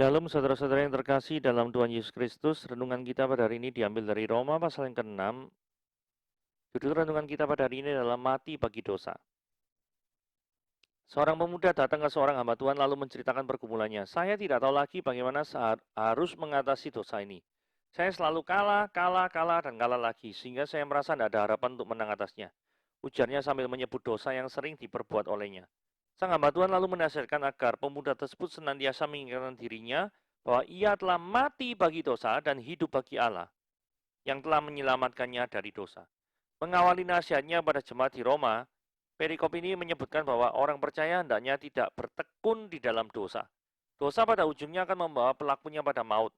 Shalom saudara-saudara yang terkasih dalam Tuhan Yesus Kristus. Renungan kita pada hari ini diambil dari Roma pasal yang ke-6. Judul renungan kita pada hari ini adalah mati bagi dosa. Seorang pemuda datang ke seorang hamba Tuhan lalu menceritakan pergumulannya. Saya tidak tahu lagi bagaimana harus mengatasi dosa ini. Saya selalu kalah, dan kalah lagi, sehingga saya merasa tidak ada harapan untuk menang atasnya. Ujarnya sambil menyebut dosa yang sering diperbuat olehnya. Sang hamba Tuhan lalu menasihatkan agar pemuda tersebut senantiasa mengingatkan dirinya bahwa ia telah mati bagi dosa dan hidup bagi Allah yang telah menyelamatkannya dari dosa. Mengawali nasihatnya pada jemaat di Roma, perikop ini menyebutkan bahwa orang percaya hendaknya tidak bertekun di dalam dosa. Dosa pada ujungnya akan membawa pelakunya pada maut.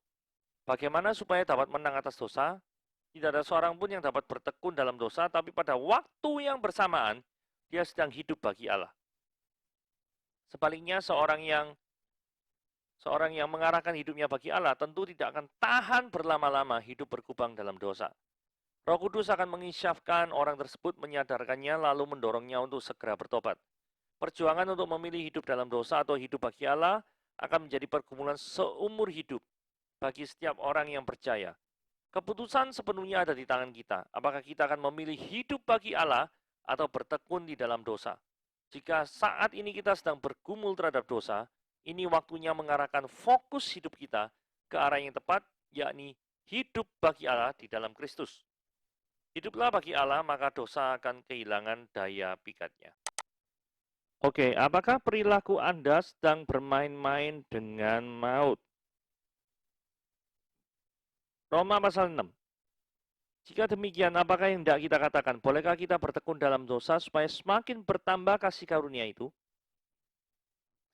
Bagaimana supaya dapat menang atas dosa? Tidak ada seorang pun yang dapat bertekun dalam dosa, tapi pada waktu yang bersamaan, dia sedang hidup bagi Allah. Sebaliknya, seorang yang mengarahkan hidupnya bagi Allah tentu tidak akan tahan berlama-lama hidup berkubang dalam dosa. Roh Kudus akan mengisyafkan orang tersebut, menyadarkannya, lalu mendorongnya untuk segera bertobat. Perjuangan untuk memilih hidup dalam dosa atau hidup bagi Allah akan menjadi pergumulan seumur hidup bagi setiap orang yang percaya. Keputusan sepenuhnya ada di tangan kita. Apakah kita akan memilih hidup bagi Allah atau bertekun di dalam dosa? Jika saat ini kita sedang bergumul terhadap dosa, ini waktunya mengarahkan fokus hidup kita ke arah yang tepat, yakni hidup bagi Allah di dalam Kristus. Hiduplah bagi Allah, maka dosa akan kehilangan daya pikatnya. Oke, apakah perilaku Anda sedang bermain-main dengan maut? Roma pasal 6. Jika demikian, apakah yang tidak kita katakan? Bolehkah kita bertekun dalam dosa supaya semakin bertambah kasih karunia itu?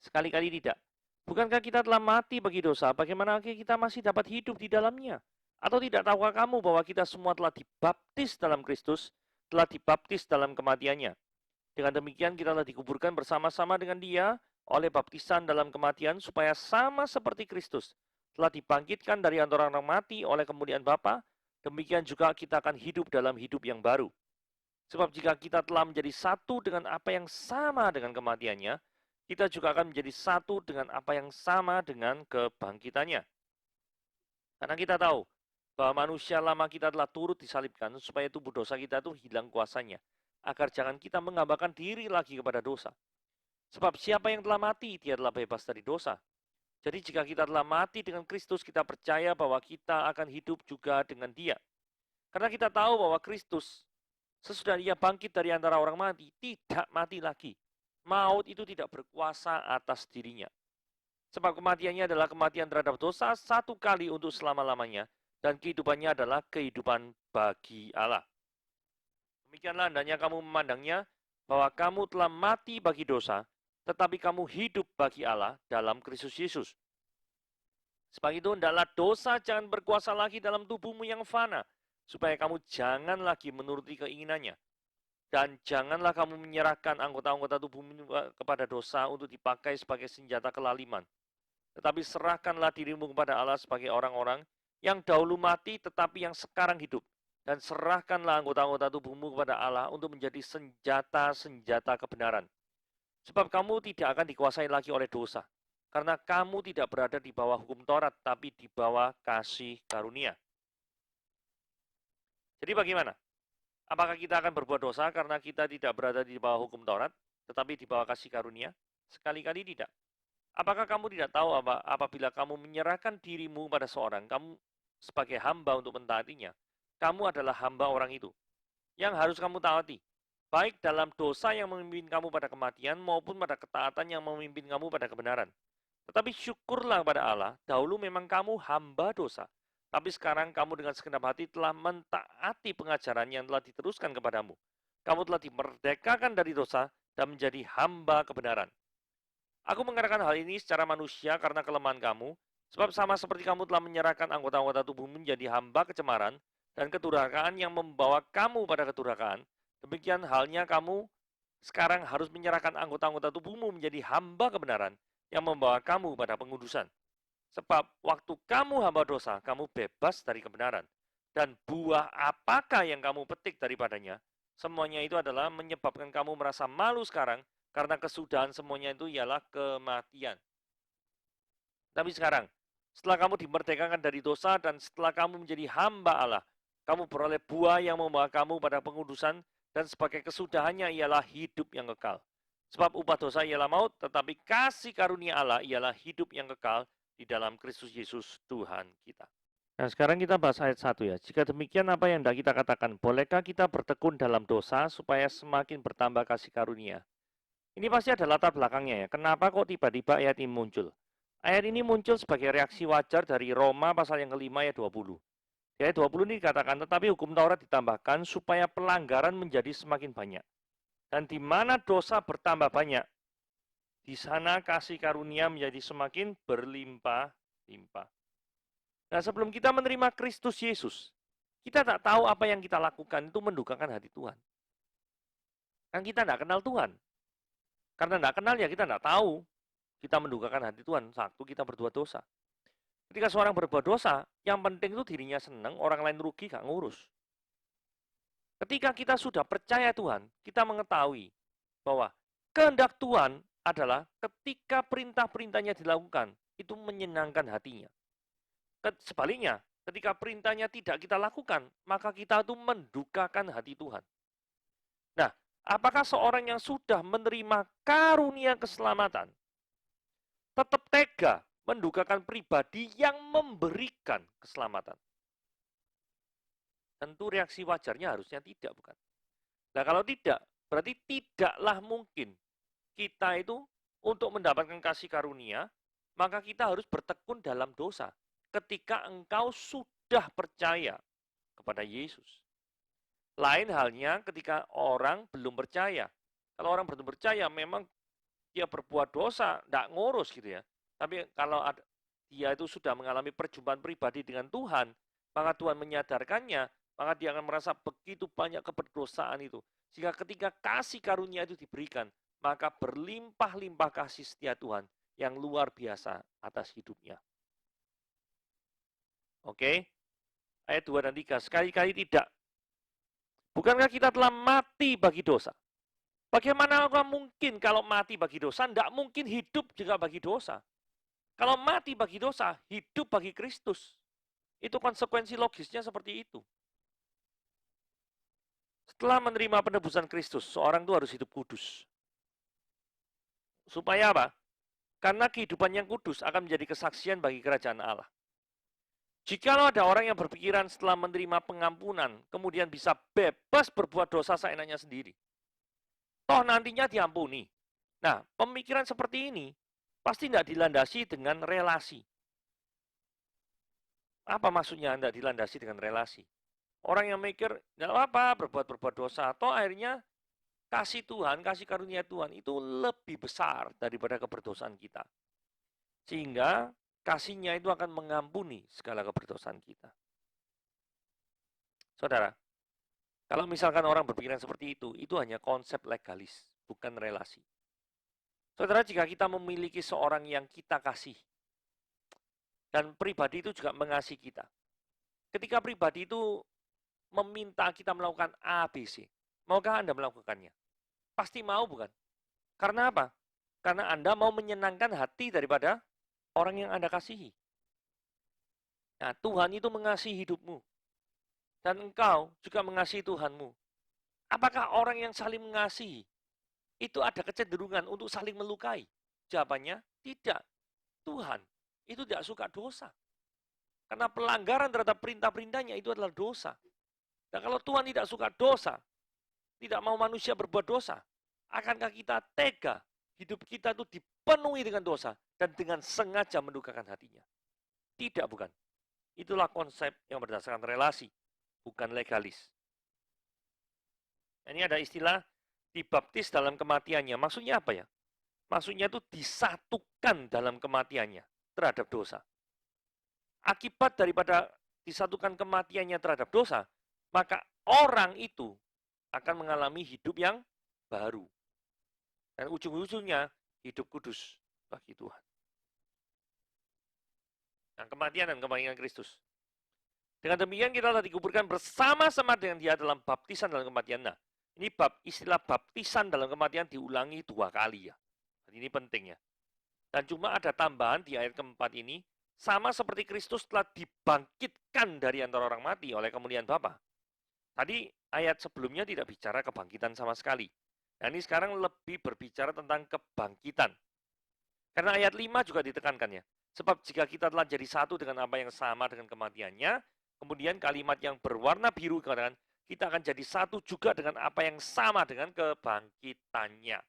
Sekali-kali tidak. Bukankah kita telah mati bagi dosa? Bagaimana kita masih dapat hidup di dalamnya? Atau tidak tahukah kamu bahwa kita semua telah dibaptis dalam Kristus, telah dibaptis dalam kematiannya? Dengan demikian kita telah dikuburkan bersama-sama dengan Dia oleh baptisan dalam kematian, supaya sama seperti Kristus telah dibangkitkan dari antara orang mati oleh kemuliaan Bapa, demikian juga kita akan hidup dalam hidup yang baru. Sebab jika kita telah menjadi satu dengan apa yang sama dengan kematiannya, kita juga akan menjadi satu dengan apa yang sama dengan kebangkitannya. Karena kita tahu bahwa manusia lama kita telah turut disalibkan supaya tubuh dosa kita itu hilang kuasanya, agar jangan kita menggambarkan diri lagi kepada dosa. Sebab siapa yang telah mati, dia telah bebas dari dosa. Jadi jika kita telah mati dengan Kristus, kita percaya bahwa kita akan hidup juga dengan Dia. Karena kita tahu bahwa Kristus, sesudah Ia bangkit dari antara orang mati, tidak mati lagi. Maut itu tidak berkuasa atas dirinya. Sebab kematiannya adalah kematian terhadap dosa satu kali untuk selama-lamanya, dan kehidupannya adalah kehidupan bagi Allah. Demikianlah hendaknya kamu memandangnya, bahwa kamu telah mati bagi dosa, tetapi kamu hidup bagi Allah dalam Kristus Yesus. Sebab itu hendaklah dosa jangan berkuasa lagi dalam tubuhmu yang fana, supaya kamu jangan lagi menuruti keinginannya. Dan janganlah kamu menyerahkan anggota-anggota tubuhmu kepada dosa untuk dipakai sebagai senjata kelaliman. Tetapi serahkanlah dirimu kepada Allah sebagai orang-orang yang dahulu mati tetapi yang sekarang hidup. Dan serahkanlah anggota-anggota tubuhmu kepada Allah untuk menjadi senjata-senjata kebenaran. Sebab kamu tidak akan dikuasai lagi oleh dosa. Karena kamu tidak berada di bawah hukum Taurat, tapi di bawah kasih karunia. Jadi bagaimana? Apakah kita akan berbuat dosa karena kita tidak berada di bawah hukum Taurat, tetapi di bawah kasih karunia? Sekali-kali tidak. Apakah kamu tidak tahu apabila kamu menyerahkan dirimu pada seorang, kamu sebagai hamba untuk mentaatinya, kamu adalah hamba orang itu, yang harus kamu taati, baik dalam dosa yang memimpin kamu pada kematian, maupun pada ketaatan yang memimpin kamu pada kebenaran. Tetapi syukurlah pada Allah, dahulu memang kamu hamba dosa, tapi sekarang kamu dengan segenap hati telah mentaati pengajaran yang telah diteruskan kepadamu. Kamu telah dimerdekakan dari dosa dan menjadi hamba kebenaran. Aku mengatakan hal ini secara manusia karena kelemahan kamu, sebab sama seperti kamu telah menyerahkan anggota-anggota tubuhmu menjadi hamba kecemaran dan kedurhakaan yang membawa kamu pada kedurhakaan, demikian halnya kamu sekarang harus menyerahkan anggota-anggota tubuhmu menjadi hamba kebenaran yang membawa kamu pada pengudusan. Sebab waktu kamu hamba dosa, kamu bebas dari kebenaran. Dan buah apakah yang kamu petik daripadanya? Semuanya itu adalah menyebabkan kamu merasa malu sekarang, karena kesudahan semuanya itu ialah kematian. Tapi sekarang, Setelah kamu dimerdekakan dari dosa dan setelah kamu menjadi hamba Allah, kamu beroleh buah yang membawa kamu pada pengudusan dan sebagai kesudahannya ialah hidup yang kekal. Sebab upah dosa ialah maut, tetapi kasih karunia Allah ialah hidup yang kekal di dalam Kristus Yesus Tuhan kita. Nah, sekarang kita bahas ayat 1 ya. Jika demikian apa yang hendak kita katakan? Bolehkah kita bertekun dalam dosa supaya semakin bertambah kasih karunia? Ini pasti ada latar belakangnya ya. Kenapa kok tiba-tiba ayat ini muncul? Ayat ini muncul sebagai reaksi wajar dari Roma pasal yang kelima ayat 20. Di ayat 20 ini dikatakan, tetapi hukum Taurat ditambahkan supaya pelanggaran menjadi semakin banyak. Dan di mana dosa bertambah banyak, di sana kasih karunia menjadi semakin berlimpah-limpah. Nah, sebelum kita menerima Kristus Yesus, kita tak tahu apa yang kita lakukan itu mendukakan hati Tuhan. Kan kita tidak kenal Tuhan. Karena tidak kenal ya kita tidak tahu. Kita mendukakan hati Tuhan waktu kita berbuat dosa. Ketika seorang berbuat dosa, yang penting itu dirinya senang, orang lain rugi, gak ngurus. Ketika kita sudah percaya Tuhan, kita mengetahui bahwa kehendak Tuhan adalah ketika perintah-perintahnya dilakukan, itu menyenangkan hatinya. Sebaliknya, ketika perintahnya tidak kita lakukan, maka kita itu mendukakan hati Tuhan. Nah, apakah seorang yang sudah menerima karunia keselamatan tetap tega mendukakan pribadi yang memberikan keselamatan? Tentu reaksi wajarnya harusnya tidak, bukan? Nah, kalau tidak, berarti tidaklah mungkin kita itu untuk mendapatkan kasih karunia, maka kita harus bertekun dalam dosa ketika engkau sudah percaya kepada Yesus. Lain halnya ketika orang belum percaya. Kalau orang belum percaya, memang dia berbuat dosa, tidak ngurus gitu ya. Tapi kalau dia itu sudah mengalami perjumpaan pribadi dengan Tuhan, maka Tuhan menyadarkannya, maka dia akan merasa begitu banyak keberdosaan itu. Sehingga ketika kasih karunia itu diberikan, maka berlimpah-limpah kasih setia Tuhan yang luar biasa atas hidupnya. Oke, ayat 2 dan 3, sekali-kali tidak. Bukankah kita telah mati bagi dosa? Bagaimana mungkin kalau mati bagi dosa? Tidak mungkin hidup juga bagi dosa. Kalau mati bagi dosa, hidup bagi Kristus. Itu konsekuensi logisnya seperti itu. Setelah menerima penebusan Kristus, seorang itu harus hidup kudus. Supaya apa? Karena kehidupan yang kudus akan menjadi kesaksian bagi kerajaan Allah. Jikalau ada orang yang berpikiran setelah menerima pengampunan, kemudian bisa bebas berbuat dosa seenaknya sendiri, toh nantinya diampuni. Nah, pemikiran seperti ini pasti tidak dilandasi dengan relasi. Apa maksudnya tidak dilandasi dengan relasi? Orang yang mikir, tidak apa-apa berbuat dosa, toh akhirnya kasih Tuhan, kasih karunia Tuhan itu lebih besar daripada keberdosaan kita. Sehingga kasih-Nya itu akan mengampuni segala keberdosaan kita. Saudara, kalau misalkan orang berpikiran seperti itu hanya konsep legalis, bukan relasi. Saudara, jika kita memiliki seorang yang kita kasih, dan pribadi itu juga mengasihi kita. Ketika pribadi itu meminta kita melakukan A, B, C, maukah Anda melakukannya? Pasti mau, bukan? Karena apa? Karena Anda mau menyenangkan hati daripada orang yang Anda kasihi. Nah, Tuhan itu mengasihi hidupmu. Dan engkau juga mengasihi Tuhanmu. Apakah orang yang saling mengasihi itu ada kecenderungan untuk saling melukai? Jawabannya, tidak. Tuhan itu tidak suka dosa. Karena pelanggaran terhadap perintah-perintahnya itu adalah dosa. Dan kalau Tuhan tidak suka dosa, tidak mau manusia berbuat dosa, akankah kita tega hidup kita itu dipenuhi dengan dosa dan dengan sengaja mendukakan hatinya? Tidak, bukan. Itulah konsep yang berdasarkan relasi, bukan legalis. Ini ada istilah dibaptis dalam kematiannya. Maksudnya apa ya? Maksudnya itu disatukan dalam kematiannya terhadap dosa. Akibat daripada disatukan kematiannya terhadap dosa, maka orang itu akan mengalami hidup yang baru. Dan ujung-ujungnya hidup kudus bagi Tuhan. Nah, kematian dan kebangkitan Kristus. Dengan demikian kita telah dikuburkan bersama-sama dengan Dia dalam baptisan dalam kematian. Nah, ini istilah baptisan dalam kematian diulangi 2 kali ya. Ini penting ya. Dan cuma ada tambahan di ayat keempat ini, sama seperti Kristus telah dibangkitkan dari antara orang mati oleh kemuliaan Bapa. Tadi ayat sebelumnya tidak bicara kebangkitan sama sekali. Nah, ini sekarang lebih berbicara tentang kebangkitan. Karena ayat 5 juga ditekankan ya. Sebab jika kita telah jadi satu dengan apa yang sama dengan kematiannya, kemudian kalimat yang berwarna biru katakan, kita akan jadi satu juga dengan apa yang sama dengan kebangkitannya.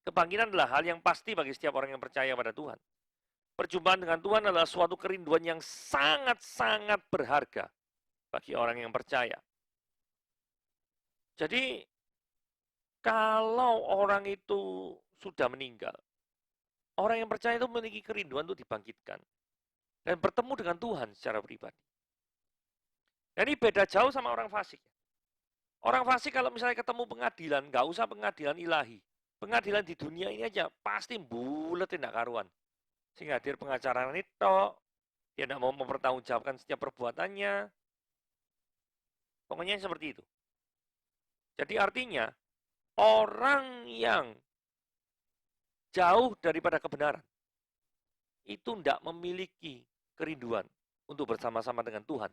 Kebangkitan adalah hal yang pasti bagi setiap orang yang percaya pada Tuhan. Perjumpaan dengan Tuhan adalah suatu kerinduan yang sangat-sangat berharga bagi orang yang percaya. Jadi, kalau orang itu sudah meninggal, orang yang percaya itu memiliki kerinduan untuk dibangkitkan dan bertemu dengan Tuhan secara pribadi. Dan ini beda jauh sama orang fasik. Orang fasik kalau misalnya ketemu pengadilan, nggak usah pengadilan ilahi. Pengadilan di dunia ini aja pasti bulet tidak karuan. Sehingga hadir pengacara itu, dia tidak mau mempertanggungjawabkan setiap perbuatannya. Pokoknya seperti itu. Jadi artinya, orang yang jauh daripada kebenaran, itu tidak memiliki kerinduan untuk bersama-sama dengan Tuhan,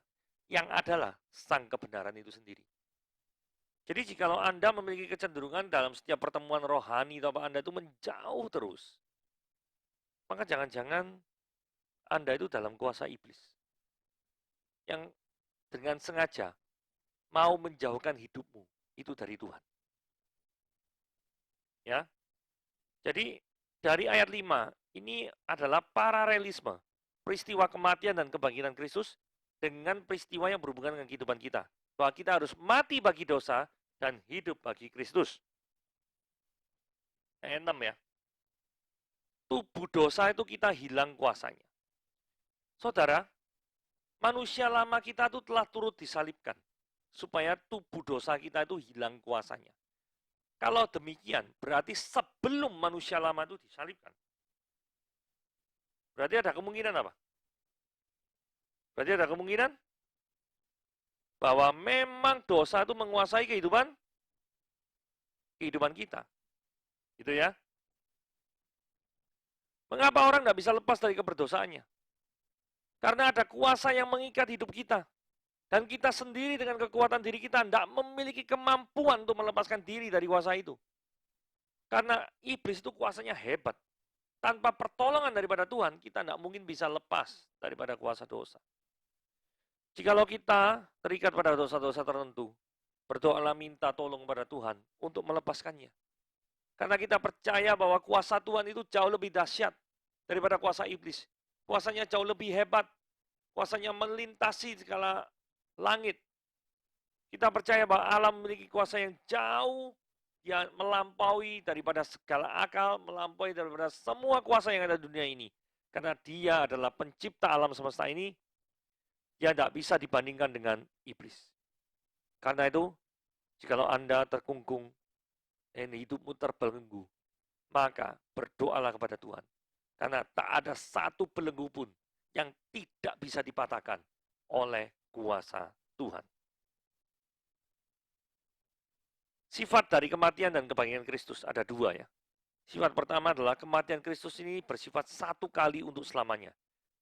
yang adalah sang kebenaran itu sendiri. Jadi jikalau Anda memiliki kecenderungan dalam setiap pertemuan rohani atau Anda itu menjauh terus, maka jangan-jangan Anda itu dalam kuasa iblis. Yang dengan sengaja mau menjauhkan hidupmu itu dari Tuhan. Ya. Jadi dari ayat 5 ini adalah paralelisme peristiwa kematian dan kebangkitan Kristus dengan peristiwa yang berhubungan dengan kehidupan kita. Bahwa kita harus mati bagi dosa dan hidup bagi Kristus. Ayat 6 ya. Tubuh dosa itu kita hilang kuasanya. Saudara, manusia lama kita itu telah turut disalibkan. Supaya tubuh dosa kita itu hilang kuasanya. Kalau demikian, berarti sebelum manusia lama itu disalibkan. Berarti ada kemungkinan apa? Berarti ada kemungkinan bahwa memang dosa itu menguasai kehidupan kita. Gitu ya. Mengapa orang tidak bisa lepas dari keberdosaannya? Karena ada kuasa yang mengikat hidup kita. Dan kita sendiri dengan kekuatan diri kita tidak memiliki kemampuan untuk melepaskan diri dari kuasa itu. Karena iblis itu kuasanya hebat. Tanpa pertolongan daripada Tuhan, kita tidak mungkin bisa lepas daripada kuasa dosa. Jikalau kita terikat pada dosa-dosa tertentu, berdoalah minta tolong pada Tuhan untuk melepaskannya. Karena kita percaya bahwa kuasa Tuhan itu jauh lebih dahsyat daripada kuasa iblis. Kuasanya jauh lebih hebat. Kuasanya melintasi segala langit. Kita percaya bahwa alam memiliki kuasa yang jauh, yang melampaui daripada segala akal, melampaui daripada semua kuasa yang ada di dunia ini. Karena dia adalah pencipta alam semesta ini, dia tidak bisa dibandingkan dengan iblis. Karena itu, jikalau Anda terkungkung, dan hidupmu terbelenggu, maka berdoalah kepada Tuhan. Karena tak ada satu belenggu pun yang tidak bisa dipatahkan oleh kuasa Tuhan. Sifat dari kematian dan kebangkitan Kristus ada dua ya. Sifat pertama adalah kematian Kristus ini bersifat satu kali untuk selamanya.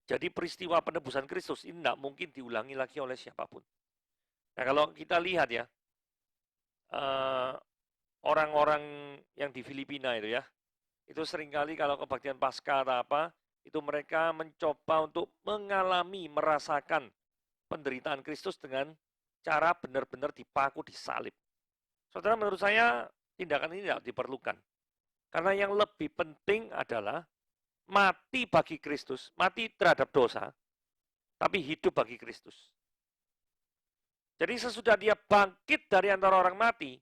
Jadi peristiwa penebusan Kristus ini tidak mungkin diulangi lagi oleh siapapun. Nah kalau kita lihat ya, orang-orang yang di Filipina itu ya, itu seringkali kalau kebaktian Paskah atau apa, itu mereka mencoba untuk mengalami, merasakan penderitaan Kristus dengan cara benar-benar dipaku, disalib. Saudara, menurut saya tindakan ini tidak diperlukan. Karena yang lebih penting adalah mati bagi Kristus, mati terhadap dosa, tapi hidup bagi Kristus. Jadi sesudah dia bangkit dari antara orang mati,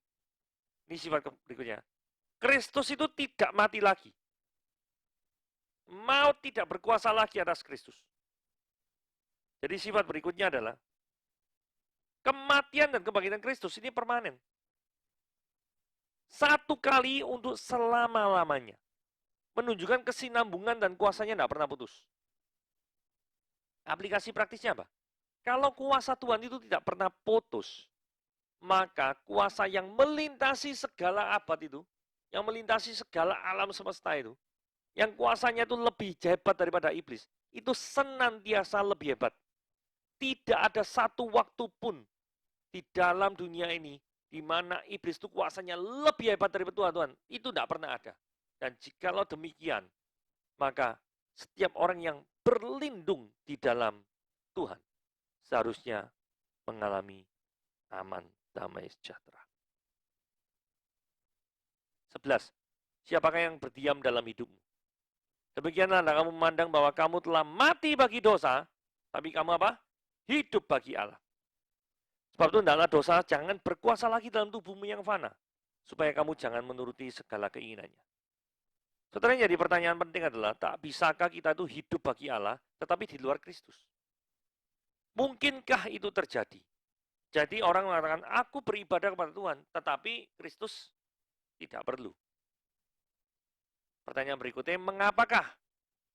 ini sifat berikutnya, Kristus itu tidak mati lagi. Maut tidak berkuasa lagi atas Kristus. Jadi sifat berikutnya adalah kematian dan kebangkitan Kristus ini permanen. Satu kali untuk selama-lamanya. Menunjukkan kesinambungan dan kuasanya tidak pernah putus. Aplikasi praktisnya apa? Kalau kuasa Tuhan itu tidak pernah putus, maka kuasa yang melintasi segala abad itu, yang melintasi segala alam semesta itu, yang kuasanya itu lebih hebat daripada iblis, itu senantiasa lebih hebat. Tidak ada satu waktu pun di dalam dunia ini di mana iblis itu kuasanya lebih hebat daripada Tuhan. Itu tidak pernah ada. Dan jikalau demikian, maka setiap orang yang berlindung di dalam Tuhan seharusnya mengalami aman, damai, sejahtera. 11. Siapakah yang berdiam dalam hidupmu? Demikianlah kamu memandang bahwa kamu telah mati bagi dosa, tapi kamu apa? Hidup bagi Allah. Sebab itu hendaklah dosa jangan berkuasa lagi dalam tubuhmu yang fana, supaya kamu jangan menuruti segala keinginannya. Saudara, jadi pertanyaan penting adalah, tak bisakah kita itu hidup bagi Allah, tetapi di luar Kristus? Mungkinkah itu terjadi? Jadi orang mengatakan, aku beribadah kepada Tuhan, tetapi Kristus tidak perlu. Pertanyaan berikutnya, mengapakah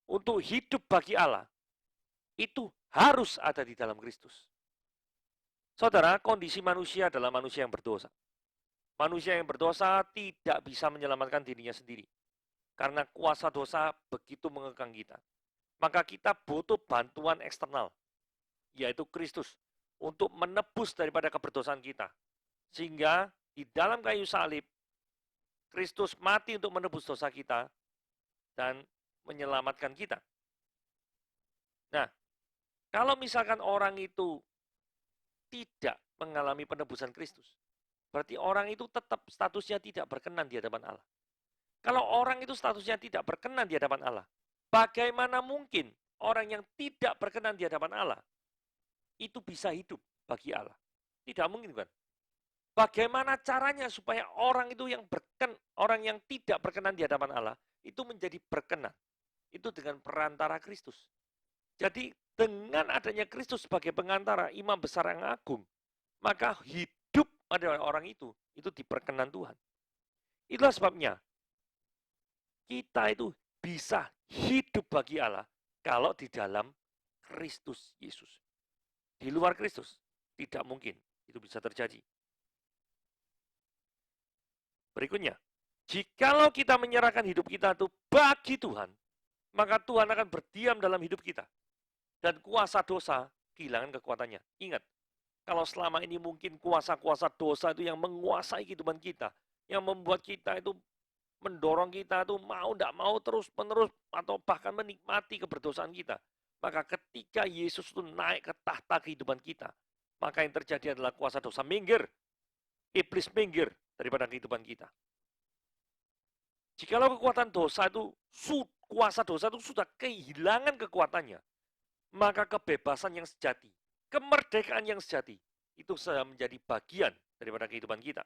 untuk hidup bagi Allah, itu harus ada di dalam Kristus? Saudara, kondisi manusia adalah manusia yang berdosa. Manusia yang berdosa tidak bisa menyelamatkan dirinya sendiri. Karena kuasa dosa begitu mengekang kita. Maka kita butuh bantuan eksternal, yaitu Kristus, untuk menebus daripada keberdosaan kita. Sehingga di dalam kayu salib, Kristus mati untuk menebus dosa kita dan menyelamatkan kita. Nah, kalau misalkan orang itu tidak mengalami penebusan Kristus, berarti orang itu tetap statusnya tidak berkenan di hadapan Allah. Kalau orang itu statusnya tidak berkenan di hadapan Allah, bagaimana mungkin orang yang tidak berkenan di hadapan Allah itu bisa hidup bagi Allah? Tidak mungkin, kan? Bagaimana caranya supaya orang itu orang yang tidak berkenan di hadapan Allah itu menjadi berkenan? Itu dengan perantara Kristus. Jadi dengan adanya Kristus sebagai pengantara, imam besar yang agung, maka hidup pada orang itu diperkenan Tuhan. Itulah sebabnya kita itu bisa hidup bagi Allah kalau di dalam Kristus Yesus. Di luar Kristus tidak mungkin itu bisa terjadi. Berikutnya, jikalau kita menyerahkan hidup kita itu bagi Tuhan, maka Tuhan akan berdiam dalam hidup kita. Dan kuasa dosa kehilangan kekuatannya. Ingat, kalau selama ini mungkin kuasa-kuasa dosa itu yang menguasai kehidupan kita, yang membuat kita itu mendorong kita itu mau tidak mau terus-menerus atau bahkan menikmati keberdosaan kita. Maka ketika Yesus itu naik ke tahta kehidupan kita, maka yang terjadi adalah kuasa dosa minggir. Iblis minggir daripada kehidupan kita. Jikalau kekuatan dosa itu, kuasa dosa itu sudah kehilangan kekuatannya, maka kebebasan yang sejati, kemerdekaan yang sejati, itu sudah menjadi bagian daripada kehidupan kita.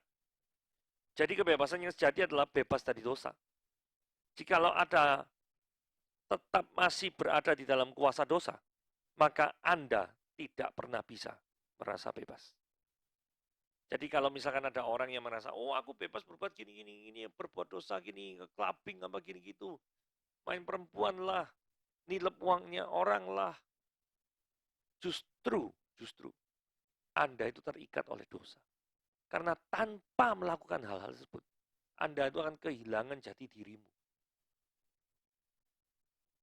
Jadi kebebasan yang sejati adalah bebas dari dosa. Jikalau ada tetap masih berada di dalam kuasa dosa, maka Anda tidak pernah bisa merasa bebas. Jadi kalau misalkan ada orang yang merasa, oh aku bebas berbuat gini, berbuat dosa gini, clubbing apa gini gitu, main perempuan lah, nilep uangnya orang lah. Justru Anda itu terikat oleh dosa. Karena tanpa melakukan hal-hal tersebut, Anda itu akan kehilangan jati dirimu.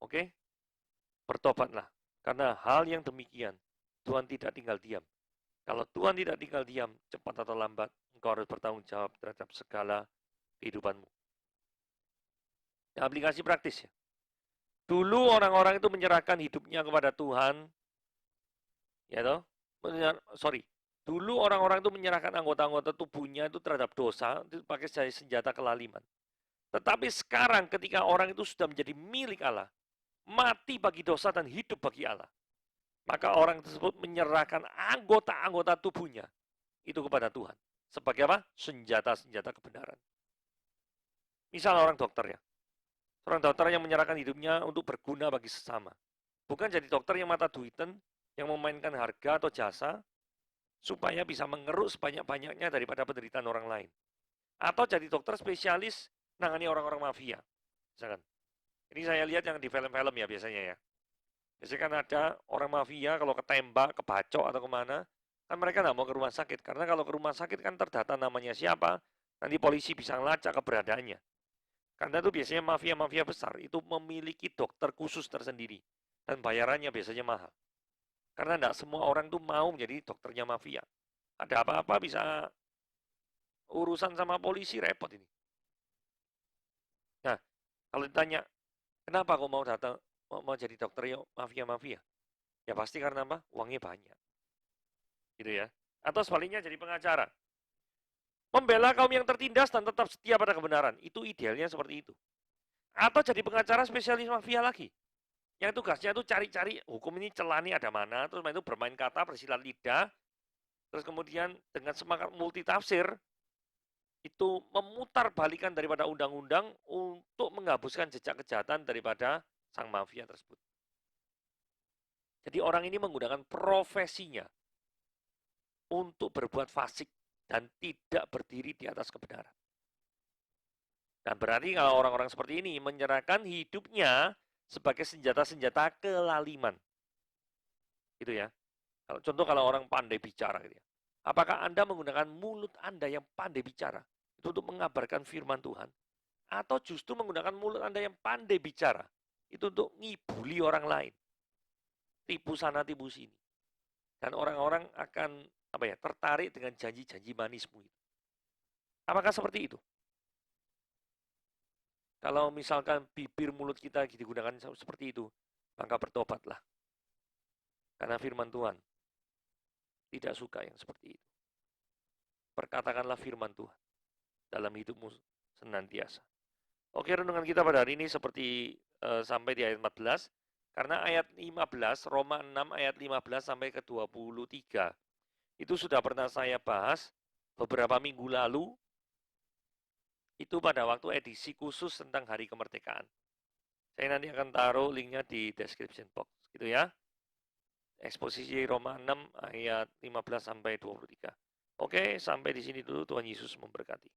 Oke? Bertobatlah. Karena hal yang demikian, Tuhan tidak tinggal diam. Kalau Tuhan tidak tinggal diam, cepat atau lambat, engkau harus bertanggung jawab terhadap segala kehidupanmu. Nah, aplikasi praktis ya. Dulu orang-orang itu menyerahkan hidupnya kepada Tuhan, ya toh? Dulu orang-orang itu menyerahkan anggota-anggota tubuhnya itu terhadap dosa, itu pakai senjata kelaliman. Tetapi sekarang ketika orang itu sudah menjadi milik Allah, mati bagi dosa dan hidup bagi Allah, maka orang tersebut menyerahkan anggota-anggota tubuhnya itu kepada Tuhan. Sebagai apa? Senjata-senjata kebenaran. Misal orang dokter ya. Orang dokter yang menyerahkan hidupnya untuk berguna bagi sesama. Bukan jadi dokter yang mata duitan, yang memainkan harga atau jasa, supaya bisa mengeruk sebanyak-banyaknya daripada penderitaan orang lain. Atau jadi dokter spesialis nangani orang-orang mafia. Misalkan. Ini saya lihat yang di film-film ya biasanya ya. Biasanya kan ada orang mafia kalau ketembak, kebacok atau kemana, kan mereka nggak mau ke rumah sakit. Karena kalau ke rumah sakit kan terdata namanya siapa, nanti polisi bisa ngelacak keberadaannya. Karena itu biasanya mafia-mafia besar itu memiliki dokter khusus tersendiri. Dan bayarannya biasanya mahal. Karena tidak semua orang tuh mau menjadi dokternya mafia. Ada apa-apa bisa urusan sama polisi, repot ini. Nah, kalau ditanya, kenapa kok mau datang, mau jadi dokter mafia-mafia? Ya pasti karena apa? Uangnya banyak. Gitu ya. Atau sebaliknya jadi pengacara. Membela kaum yang tertindas dan tetap setia pada kebenaran. Itu idealnya seperti itu. Atau jadi pengacara spesialis mafia lagi. Yang tugasnya itu cari-cari hukum ini celah ini ada mana, terus itu bermain kata, bersilat lidah, terus kemudian dengan semangat multitafsir, itu memutar balikan daripada undang-undang untuk menghapuskan jejak kejahatan daripada sang mafia tersebut. Jadi orang ini menggunakan profesinya untuk berbuat fasik dan tidak berdiri di atas kebenaran. Dan berarti kalau orang-orang seperti ini menyerahkan hidupnya sebagai senjata-senjata kelaliman. Gitu ya. Contoh kalau orang pandai bicara gitu ya. Apakah Anda menggunakan mulut Anda yang pandai bicara itu untuk mengabarkan firman Tuhan? Atau justru menggunakan mulut Anda yang pandai bicara itu untuk ngibuli orang lain? Tipu sana, tipu sini. Dan orang-orang akan tertarik dengan janji-janji manismu itu. Apakah seperti itu? Kalau misalkan bibir mulut kita digunakan seperti itu, maka bertobatlah. Karena firman Tuhan tidak suka yang seperti itu. Perkatakanlah firman Tuhan dalam hidupmu senantiasa. Oke, renungan kita pada hari ini seperti sampai di ayat 14. Karena ayat 15, Roma 6 ayat 15 sampai ke 23. Itu sudah pernah saya bahas beberapa minggu lalu. Itu pada waktu edisi khusus tentang Hari Kemerdekaan. Saya nanti akan taruh linknya di description box. Gitu ya. Eksposisi Roma 6 ayat 15 sampai 23. Oke, sampai di sini dulu. Tuhan Yesus memberkati.